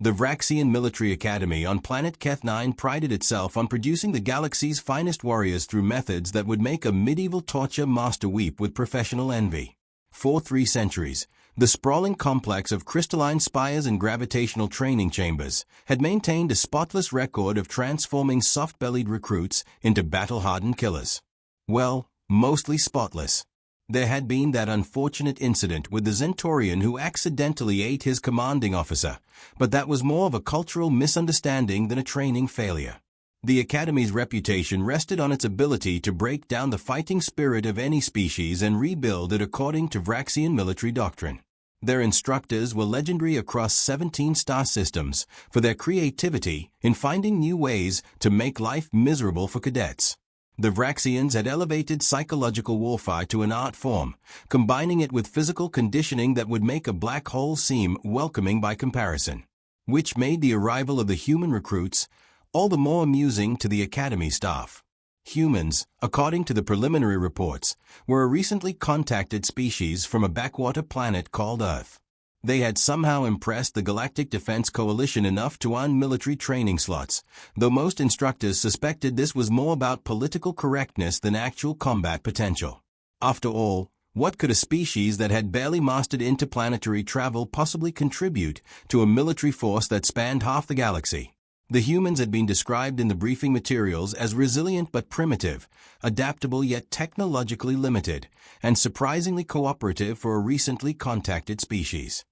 The Vraxian Military Academy on planet Keth-9 prided itself on producing the galaxy's finest warriors through methods that would make a medieval torture master weep with professional envy. For 3 centuries, the sprawling complex of crystalline spires and gravitational training chambers had maintained a spotless record of transforming soft-bellied recruits into battle-hardened killers. Well, mostly spotless. There had been that unfortunate incident with the Zentaurian who accidentally ate his commanding officer, but that was more of a cultural misunderstanding than a training failure. The Academy's reputation rested on its ability to break down the fighting spirit of any species and rebuild it according to Vraxian military doctrine. Their instructors were legendary across 17 star systems for their creativity in finding new ways to make life miserable for cadets. The Vraxians had elevated psychological warfare to an art form, combining it with physical conditioning that would make a black hole seem welcoming by comparison, which made the arrival of the human recruits all the more amusing to the Academy staff. Humans, according to the preliminary reports, were a recently contacted species from a backwater planet called Earth. They had somehow impressed the Galactic Defense Coalition enough to earn military training slots, though most instructors suspected this was more about political correctness than actual combat potential. After all, what could a species that had barely mastered interplanetary travel possibly contribute to a military force that spanned half the galaxy? The humans had been described in the briefing materials as resilient but primitive, adaptable yet technologically limited, and surprisingly cooperative for a recently contacted species.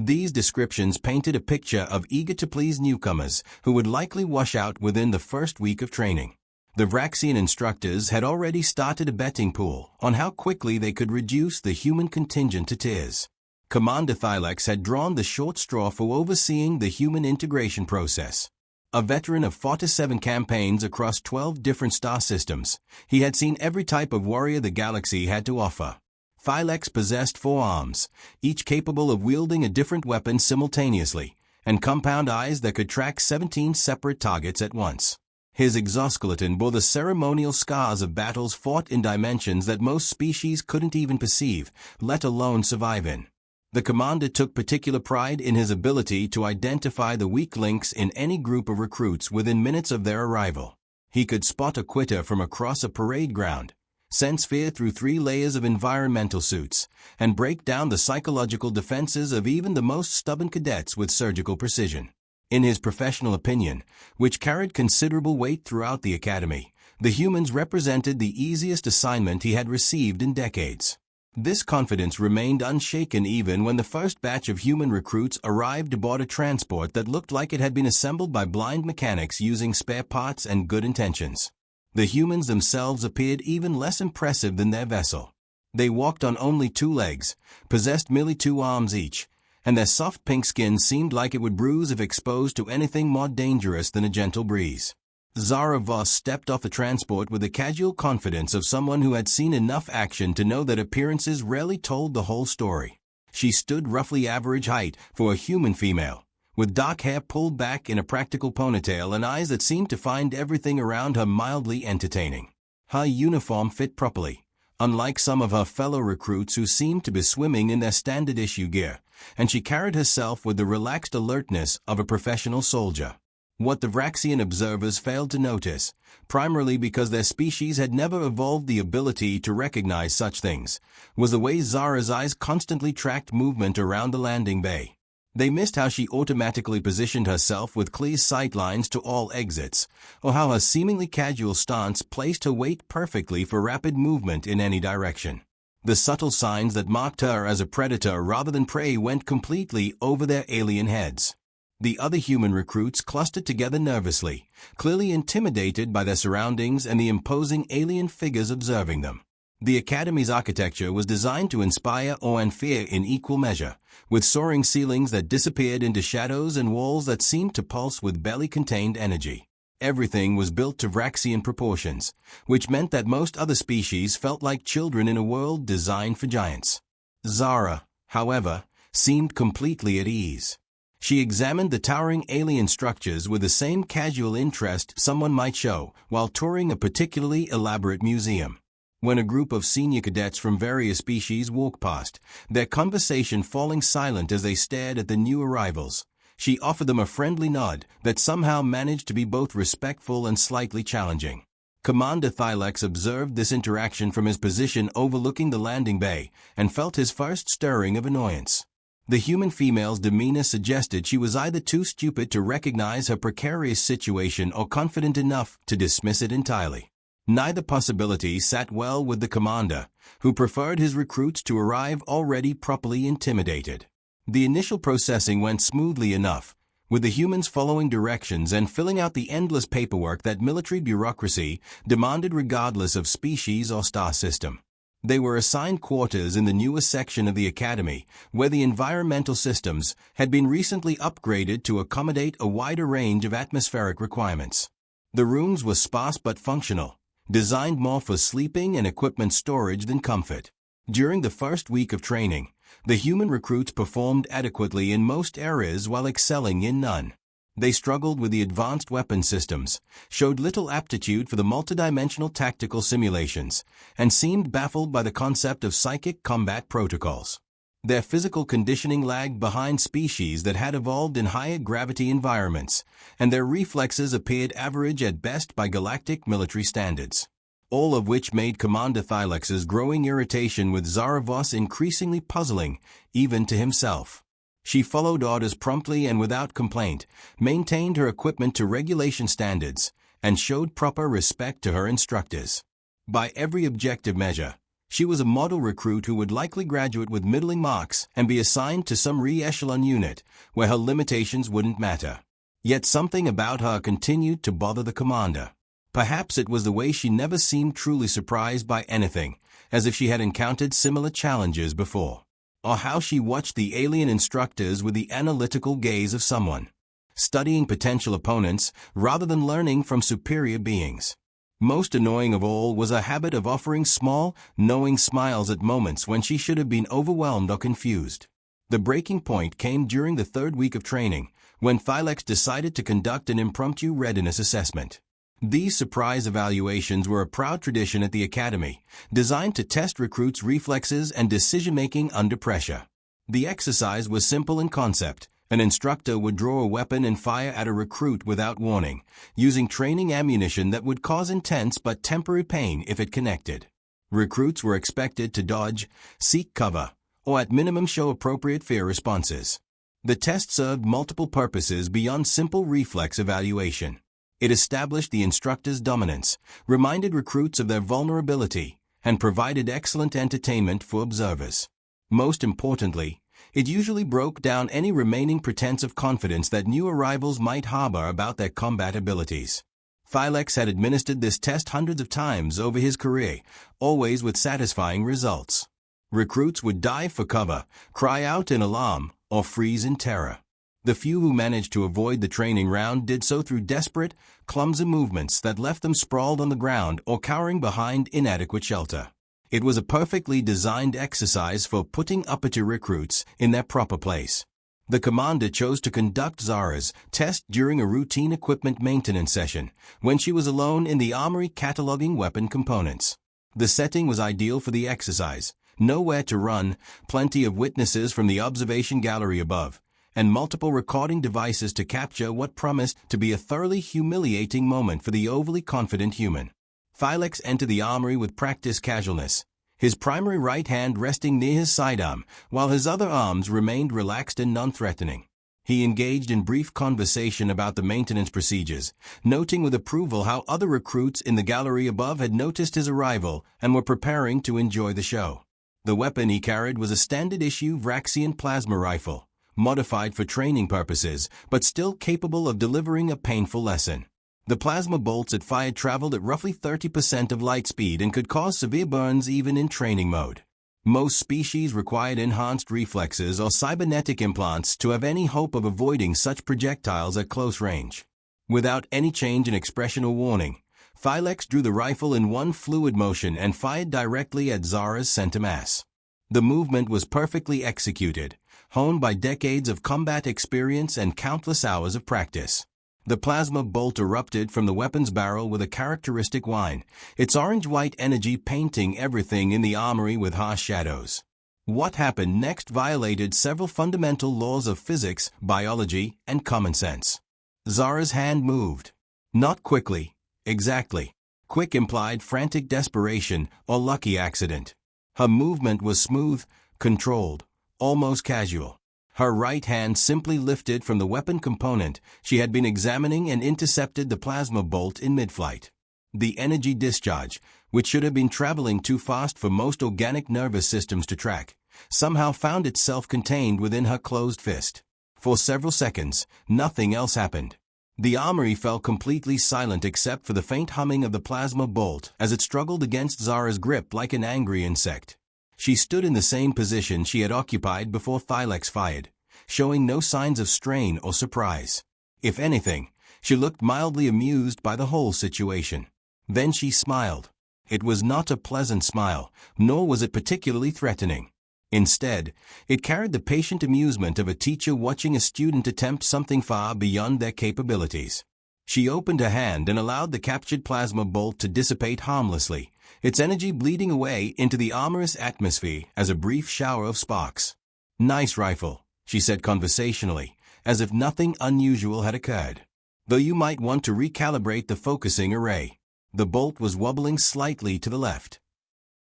These descriptions painted a picture of eager-to-please newcomers who would likely wash out within the first week of training. The Vraxian instructors had already started a betting pool on how quickly they could reduce the human contingent to tears. Commander Thylex had drawn the short straw for overseeing the human integration process. A veteran of 47 campaigns across 12 different star systems, he had seen every type of warrior the galaxy had to offer. Thylex possessed 4 arms, each capable of wielding a different weapon simultaneously, and compound eyes that could track 17 separate targets at once. His exoskeleton bore the ceremonial scars of battles fought in dimensions that most species couldn't even perceive, let alone survive in. The commander took particular pride in his ability to identify the weak links in any group of recruits within minutes of their arrival. He could spot a quitter from across a parade ground, sense fear through 3 layers of environmental suits, and break down the psychological defenses of even the most stubborn cadets with surgical precision. In his professional opinion, which carried considerable weight throughout the Academy, the humans represented the easiest assignment he had received in decades. This confidence remained unshaken even when the first batch of human recruits arrived aboard a transport that looked like it had been assembled by blind mechanics using spare parts and good intentions. The humans themselves appeared even less impressive than their vessel. They walked on only 2 legs, possessed merely 2 arms each, and their soft pink skin seemed like it would bruise if exposed to anything more dangerous than a gentle breeze. Zara Voss stepped off the transport with the casual confidence of someone who had seen enough action to know that appearances rarely told the whole story. She stood roughly average height for a human female, with dark hair pulled back in a practical ponytail and eyes that seemed to find everything around her mildly entertaining. Her uniform fit properly, unlike some of her fellow recruits who seemed to be swimming in their standard-issue gear, and she carried herself with the relaxed alertness of a professional soldier. What the Vraxian observers failed to notice, primarily because their species had never evolved the ability to recognize such things, was the way Zara's eyes constantly tracked movement around the landing bay. They missed how she automatically positioned herself with clear sight lines to all exits, or how her seemingly casual stance placed her weight perfectly for rapid movement in any direction. The subtle signs that marked her as a predator rather than prey went completely over their alien heads. The other human recruits clustered together nervously, clearly intimidated by their surroundings and the imposing alien figures observing them. The Academy's architecture was designed to inspire awe and fear in equal measure, with soaring ceilings that disappeared into shadows and walls that seemed to pulse with barely contained energy. Everything was built to Vraxian proportions, which meant that most other species felt like children in a world designed for giants. Zara, however, seemed completely at ease. She examined the towering alien structures with the same casual interest someone might show while touring a particularly elaborate museum. When a group of senior cadets from various species walked past, their conversation falling silent as they stared at the new arrivals, She offered them a friendly nod that somehow managed to be both respectful and slightly challenging. Commander Thylex observed this interaction from his position overlooking the landing bay and felt his first stirring of annoyance. The human female's demeanor suggested she was either too stupid to recognize her precarious situation or confident enough to dismiss it entirely. Neither possibility sat well with the commander, who preferred his recruits to arrive already properly intimidated. The initial processing went smoothly enough, with the humans following directions and filling out the endless paperwork that military bureaucracy demanded regardless of species or star system. They were assigned quarters in the newest section of the academy, where the environmental systems had been recently upgraded to accommodate a wider range of atmospheric requirements. The rooms were sparse but functional, designed more for sleeping and equipment storage than comfort. During the first week of training, the human recruits performed adequately in most areas while excelling in none. They struggled with the advanced weapon systems, showed little aptitude for the multidimensional tactical simulations, and seemed baffled by the concept of psychic combat protocols. Their physical conditioning lagged behind species that had evolved in higher gravity environments, and their reflexes appeared average at best by galactic military standards. All of which made Commander Thylex's growing irritation with Zara Voss increasingly puzzling, even to himself. She followed orders promptly and without complaint, maintained her equipment to regulation standards, and showed proper respect to her instructors. By every objective measure, she was a model recruit who would likely graduate with middling marks and be assigned to some re-echelon unit where her limitations wouldn't matter. Yet something about her continued to bother the commander. Perhaps it was the way she never seemed truly surprised by anything, as if she had encountered similar challenges before. Or how she watched the alien instructors with the analytical gaze of someone studying potential opponents rather than learning from superior beings. Most annoying of all was a habit of offering small, knowing smiles at moments when she should have been overwhelmed or confused. The breaking point came during the third week of training, when Thylex decided to conduct an impromptu readiness assessment. These surprise evaluations were a proud tradition at the academy, designed to test recruits' reflexes and decision-making under pressure. The exercise was simple in concept. An instructor would draw a weapon and fire at a recruit without warning, using training ammunition that would cause intense but temporary pain if it connected. Recruits were expected to dodge, seek cover, or at minimum show appropriate fear responses. The test served multiple purposes beyond simple reflex evaluation. It established the instructor's dominance, reminded recruits of their vulnerability, and provided excellent entertainment for observers. Most importantly, it usually broke down any remaining pretense of confidence that new arrivals might harbor about their combat abilities. Thylex had administered this test hundreds of times over his career, always with satisfying results. Recruits would dive for cover, cry out in alarm, or freeze in terror. The few who managed to avoid the training round did so through desperate, clumsy movements that left them sprawled on the ground or cowering behind inadequate shelter. It was a perfectly designed exercise for putting uppity recruits in their proper place. The commander chose to conduct Zara's test during a routine equipment maintenance session, when she was alone in the armory cataloging weapon components. The setting was ideal for the exercise, nowhere to run, plenty of witnesses from the observation gallery above, and multiple recording devices to capture what promised to be a thoroughly humiliating moment for the overly confident human. Thylex entered the armory with practiced casualness, his primary right hand resting near his sidearm, while his other arms remained relaxed and non-threatening. He engaged in brief conversation about the maintenance procedures, noting with approval how other recruits in the gallery above had noticed his arrival and were preparing to enjoy the show. The weapon he carried was a standard-issue Vraxian plasma rifle, modified for training purposes, but still capable of delivering a painful lesson. The plasma bolts it fired traveled at roughly 30% of light speed and could cause severe burns even in training mode. Most species required enhanced reflexes or cybernetic implants to have any hope of avoiding such projectiles at close range. Without any change in expression or warning, Thylex drew the rifle in one fluid motion and fired directly at Zara's center mass. The movement was perfectly executed, honed by decades of combat experience and countless hours of practice. The plasma bolt erupted from the weapon's barrel with a characteristic whine, its orange-white energy painting everything in the armory with harsh shadows. What happened next violated several fundamental laws of physics, biology, and common sense. Zara's hand moved. Not quickly, exactly. Quick implied frantic desperation or lucky accident. Her movement was smooth, controlled, almost casual. Her right hand simply lifted from the weapon component she had been examining and intercepted the plasma bolt in mid-flight. The energy discharge, which should have been traveling too fast for most organic nervous systems to track, somehow found itself contained within her closed fist. For several seconds, nothing else happened. The armory fell completely silent except for the faint humming of the plasma bolt as it struggled against Zara's grip like an angry insect. She stood in the same position she had occupied before Thylex fired, showing no signs of strain or surprise. If anything, she looked mildly amused by the whole situation. Then she smiled. It was not a pleasant smile, nor was it particularly threatening. Instead, it carried the patient amusement of a teacher watching a student attempt something far beyond their capabilities. She opened her hand and allowed the captured plasma bolt to dissipate harmlessly, its energy bleeding away into the amorous atmosphere as a brief shower of sparks. "Nice rifle," she said conversationally, as if nothing unusual had occurred. "Though you might want to recalibrate the focusing array." The bolt was wobbling slightly to the left.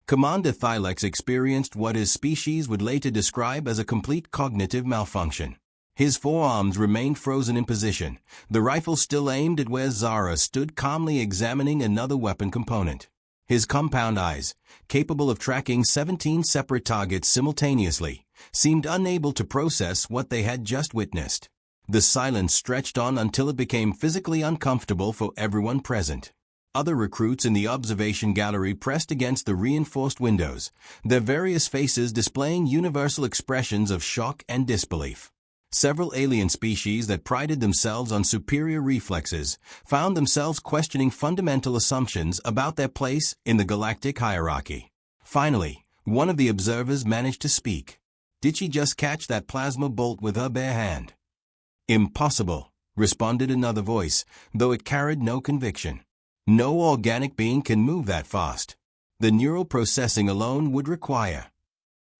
Commander Thylex experienced what his species would later describe as a complete cognitive malfunction. His forearms remained frozen in position, the rifle still aimed at where Zara stood calmly examining another weapon component. His compound eyes, capable of tracking 17 separate targets simultaneously, seemed unable to process what they had just witnessed. The silence stretched on until it became physically uncomfortable for everyone present. Other recruits in the observation gallery pressed against the reinforced windows, their various faces displaying universal expressions of shock and disbelief. Several alien species that prided themselves on superior reflexes found themselves questioning fundamental assumptions about their place in the galactic hierarchy. Finally, one of the observers managed to speak. "Did she just catch that plasma bolt with her bare hand?" "Impossible," responded another voice, though it carried no conviction. "No organic being can move that fast. The neural processing alone would require."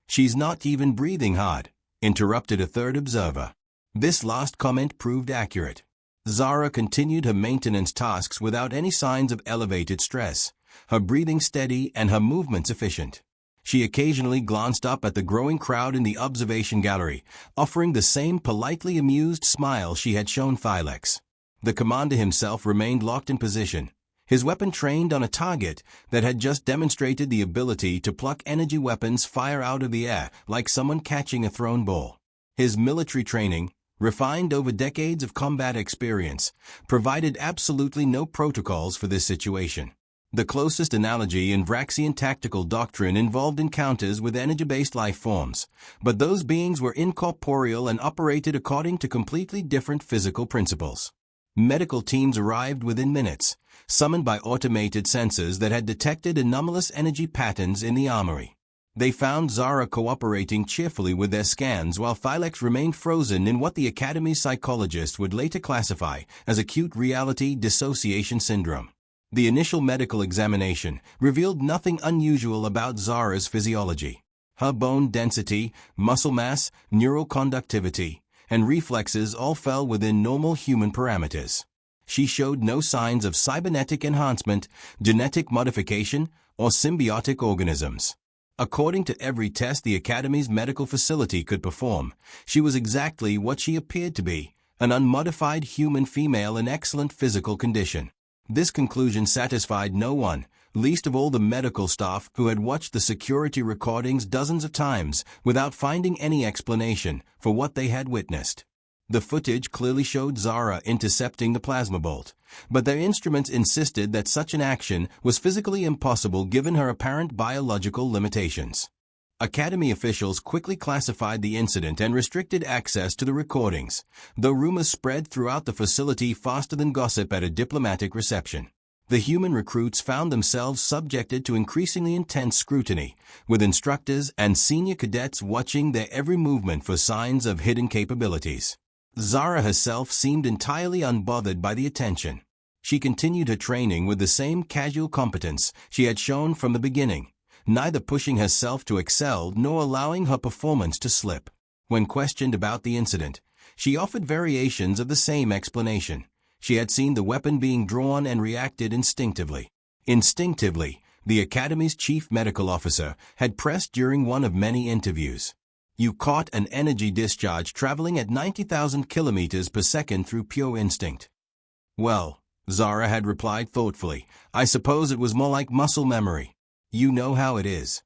"She's not even breathing hard," interrupted a third observer. This last comment proved accurate. Zara continued her maintenance tasks without any signs of elevated stress, her breathing steady and her movements efficient. She occasionally glanced up at the growing crowd in the observation gallery, offering the same politely amused smile she had shown Thylex. The commander himself remained locked in position, his weapon trained on a target that had just demonstrated the ability to pluck energy weapons fire out of the air like someone catching a thrown ball. His military training, refined over decades of combat experience, provided absolutely no protocols for this situation. The closest analogy in Vraxian tactical doctrine involved encounters with energy-based life forms, but those beings were incorporeal and operated according to completely different physical principles. Medical teams arrived within minutes, summoned by automated sensors that had detected anomalous energy patterns in the armory. They found Zara cooperating cheerfully with their scans while Thylex remained frozen in what the Academy's psychologists would later classify as acute reality dissociation syndrome. The initial medical examination revealed nothing unusual about Zara's physiology. Her bone density, muscle mass, neural conductivity, and reflexes all fell within normal human parameters. She showed no signs of cybernetic enhancement, genetic modification, or symbiotic organisms. According to every test the Academy's medical facility could perform, she was exactly what she appeared to be, an unmodified human female in excellent physical condition. This conclusion satisfied no one, least of all the medical staff who had watched the security recordings dozens of times without finding any explanation for what they had witnessed. The footage clearly showed Zara intercepting the plasma bolt, but their instruments insisted that such an action was physically impossible given her apparent biological limitations. Academy officials quickly classified the incident and restricted access to the recordings, though rumors spread throughout the facility faster than gossip at a diplomatic reception. The human recruits found themselves subjected to increasingly intense scrutiny, with instructors and senior cadets watching their every movement for signs of hidden capabilities. Zara herself seemed entirely unbothered by the attention. She continued her training with the same casual competence she had shown from the beginning, neither pushing herself to excel nor allowing her performance to slip. When questioned about the incident, she offered variations of the same explanation. She had seen the weapon being drawn and reacted instinctively. Instinctively, the Academy's chief medical officer had pressed during one of many interviews. You caught an energy discharge traveling at 90,000 kilometers per second through pure instinct. Well, Zara had replied thoughtfully, I suppose it was more like muscle memory. You know how it is.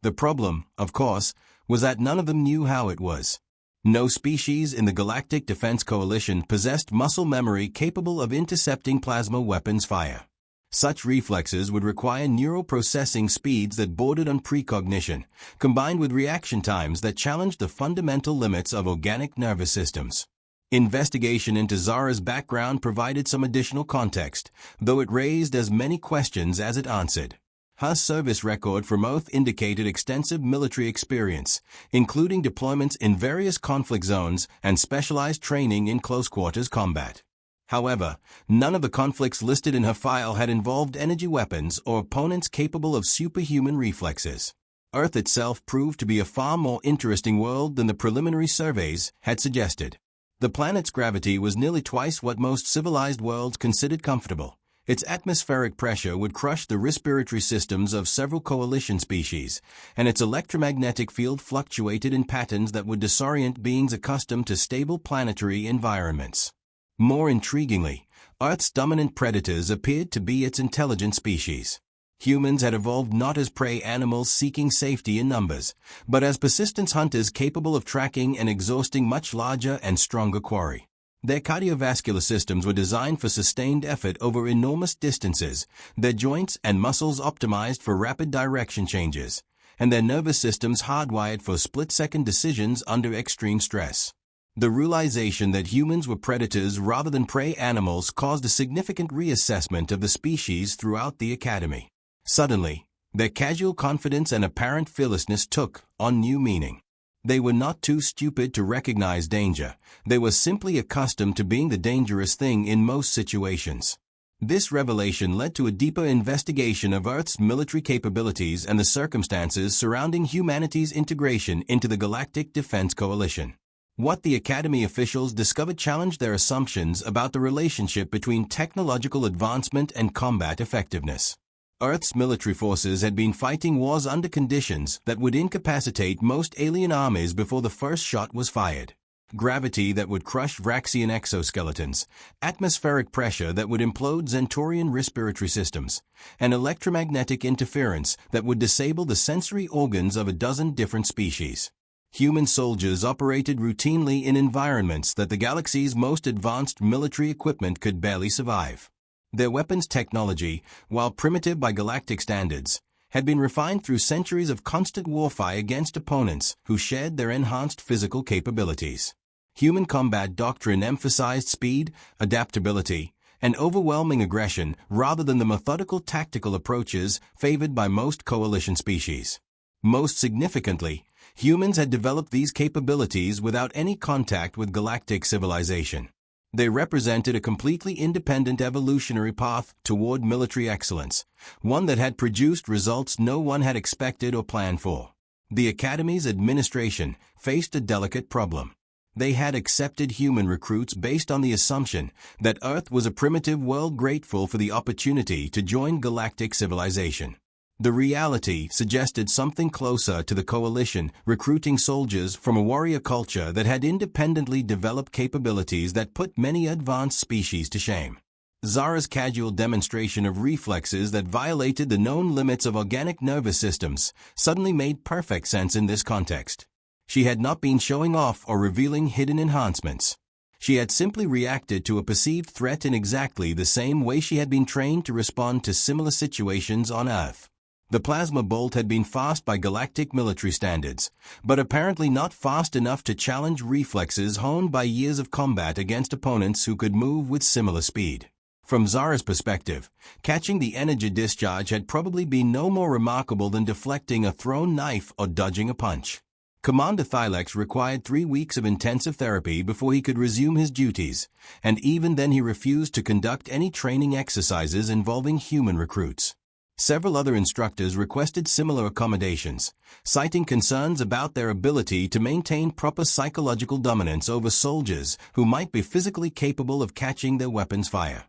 The problem, of course, was that none of them knew how it was. No species in the Galactic Defense Coalition possessed muscle memory capable of intercepting plasma weapons fire. Such reflexes would require neural processing speeds that bordered on precognition, combined with reaction times that challenged the fundamental limits of organic nervous systems. Investigation into Zara's background provided some additional context, though it raised as many questions as it answered. Her service record from Earth indicated extensive military experience, including deployments in various conflict zones and specialized training in close-quarters combat. However, none of the conflicts listed in her file had involved energy weapons or opponents capable of superhuman reflexes. Earth itself proved to be a far more interesting world than the preliminary surveys had suggested. The planet's gravity was nearly twice what most civilized worlds considered comfortable. Its atmospheric pressure would crush the respiratory systems of several coalition species, and its electromagnetic field fluctuated in patterns that would disorient beings accustomed to stable planetary environments. More intriguingly, Earth's dominant predators appeared to be its intelligent species. Humans had evolved not as prey animals seeking safety in numbers, but as persistent hunters capable of tracking and exhausting much larger and stronger quarry. Their cardiovascular systems were designed for sustained effort over enormous distances, their joints and muscles optimized for rapid direction changes, and their nervous systems hardwired for split-second decisions under extreme stress. The realization that humans were predators rather than prey animals caused a significant reassessment of the species throughout the Academy. Suddenly, their casual confidence and apparent fearlessness took on new meaning. They were not too stupid to recognize danger. They were simply accustomed to being the dangerous thing in most situations. This revelation led to a deeper investigation of Earth's military capabilities and the circumstances surrounding humanity's integration into the Galactic Defense Coalition. What the Academy officials discovered challenged their assumptions about the relationship between technological advancement and combat effectiveness. Earth's military forces had been fighting wars under conditions that would incapacitate most alien armies before the first shot was fired. Gravity that would crush Vraxian exoskeletons, atmospheric pressure that would implode Zentaurian respiratory systems, and electromagnetic interference that would disable the sensory organs of a dozen different species. Human soldiers operated routinely in environments that the galaxy's most advanced military equipment could barely survive. Their weapons technology, while primitive by galactic standards, had been refined through centuries of constant warfare against opponents who shared their enhanced physical capabilities. Human combat doctrine emphasized speed, adaptability, and overwhelming aggression rather than the methodical tactical approaches favored by most coalition species. Most significantly, humans had developed these capabilities without any contact with galactic civilization. They represented a completely independent evolutionary path toward military excellence, one that had produced results no one had expected or planned for. The Academy's administration faced a delicate problem. They had accepted human recruits based on the assumption that Earth was a primitive world grateful for the opportunity to join galactic civilization. The reality suggested something closer to the coalition recruiting soldiers from a warrior culture that had independently developed capabilities that put many advanced species to shame. Zara's casual demonstration of reflexes that violated the known limits of organic nervous systems suddenly made perfect sense in this context. She had not been showing off or revealing hidden enhancements. She had simply reacted to a perceived threat in exactly the same way she had been trained to respond to similar situations on Earth. The plasma bolt had been fast by galactic military standards, but apparently not fast enough to challenge reflexes honed by years of combat against opponents who could move with similar speed. From Zara's perspective, catching the energy discharge had probably been no more remarkable than deflecting a thrown knife or dodging a punch. Commander Thylex required 3 weeks of intensive therapy before he could resume his duties, and even then he refused to conduct any training exercises involving human recruits. Several other instructors requested similar accommodations, citing concerns about their ability to maintain proper psychological dominance over soldiers who might be physically capable of catching their weapons' fire.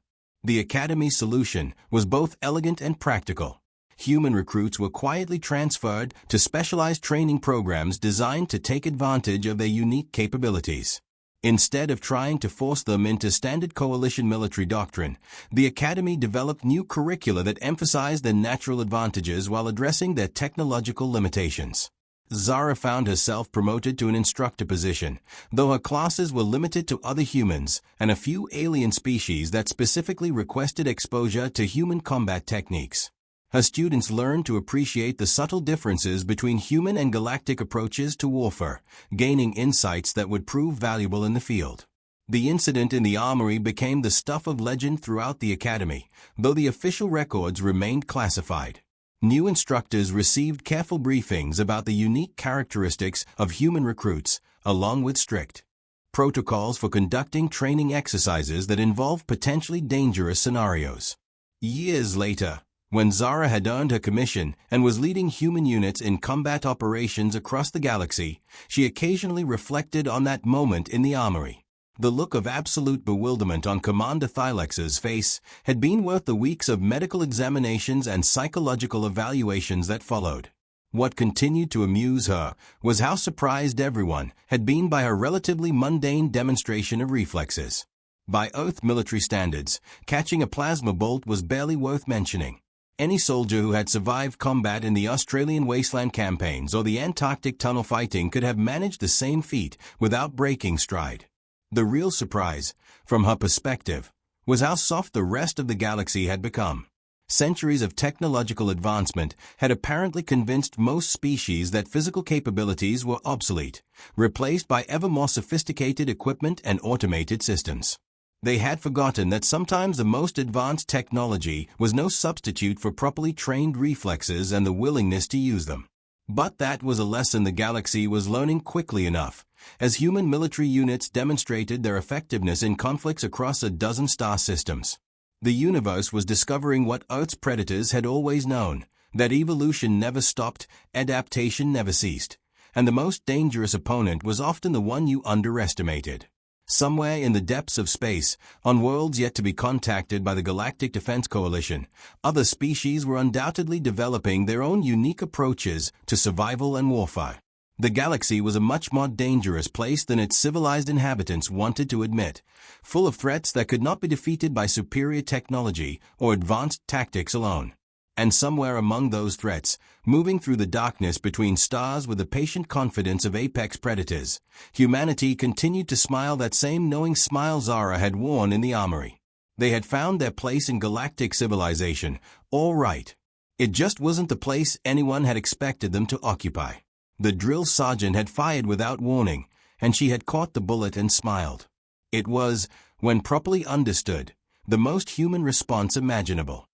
The Academy's solution was both elegant and practical. Human recruits were quietly transferred to specialized training programs designed to take advantage of their unique capabilities. Instead of trying to force them into standard coalition military doctrine, the Academy developed new curricula that emphasized their natural advantages while addressing their technological limitations. Zara found herself promoted to an instructor position, though her classes were limited to other humans and a few alien species that specifically requested exposure to human combat techniques. Her students learned to appreciate the subtle differences between human and galactic approaches to warfare, gaining insights that would prove valuable in the field. The incident in the armory became the stuff of legend throughout the Academy, though the official records remained classified. New instructors received careful briefings about the unique characteristics of human recruits, along with strict protocols for conducting training exercises that involve potentially dangerous scenarios. Years later, when Zara had earned her commission and was leading human units in combat operations across the galaxy, she occasionally reflected on that moment in the armory. The look of absolute bewilderment on Commander Thylex's face had been worth the weeks of medical examinations and psychological evaluations that followed. What continued to amuse her was how surprised everyone had been by her relatively mundane demonstration of reflexes. By Earth military standards, catching a plasma bolt was barely worth mentioning. Any soldier who had survived combat in the Australian wasteland campaigns or the Antarctic tunnel fighting could have managed the same feat without breaking stride. The real surprise, from her perspective, was how soft the rest of the galaxy had become. Centuries of technological advancement had apparently convinced most species that physical capabilities were obsolete, replaced by ever more sophisticated equipment and automated systems. They had forgotten that sometimes the most advanced technology was no substitute for properly trained reflexes and the willingness to use them. But that was a lesson the galaxy was learning quickly enough, as human military units demonstrated their effectiveness in conflicts across a dozen star systems. The universe was discovering what Earth's predators had always known, that evolution never stopped, adaptation never ceased, and the most dangerous opponent was often the one you underestimated. Somewhere in the depths of space, on worlds yet to be contacted by the Galactic Defense Coalition, other species were undoubtedly developing their own unique approaches to survival and warfare. The galaxy was a much more dangerous place than its civilized inhabitants wanted to admit, full of threats that could not be defeated by superior technology or advanced tactics alone. And somewhere among those threats, moving through the darkness between stars with the patient confidence of apex predators, humanity continued to smile that same knowing smile Zara had worn in the armory. They had found their place in galactic civilization, all right. It just wasn't the place anyone had expected them to occupy. The drill sergeant had fired without warning, and she had caught the bullet and smiled. It was, when properly understood, the most human response imaginable.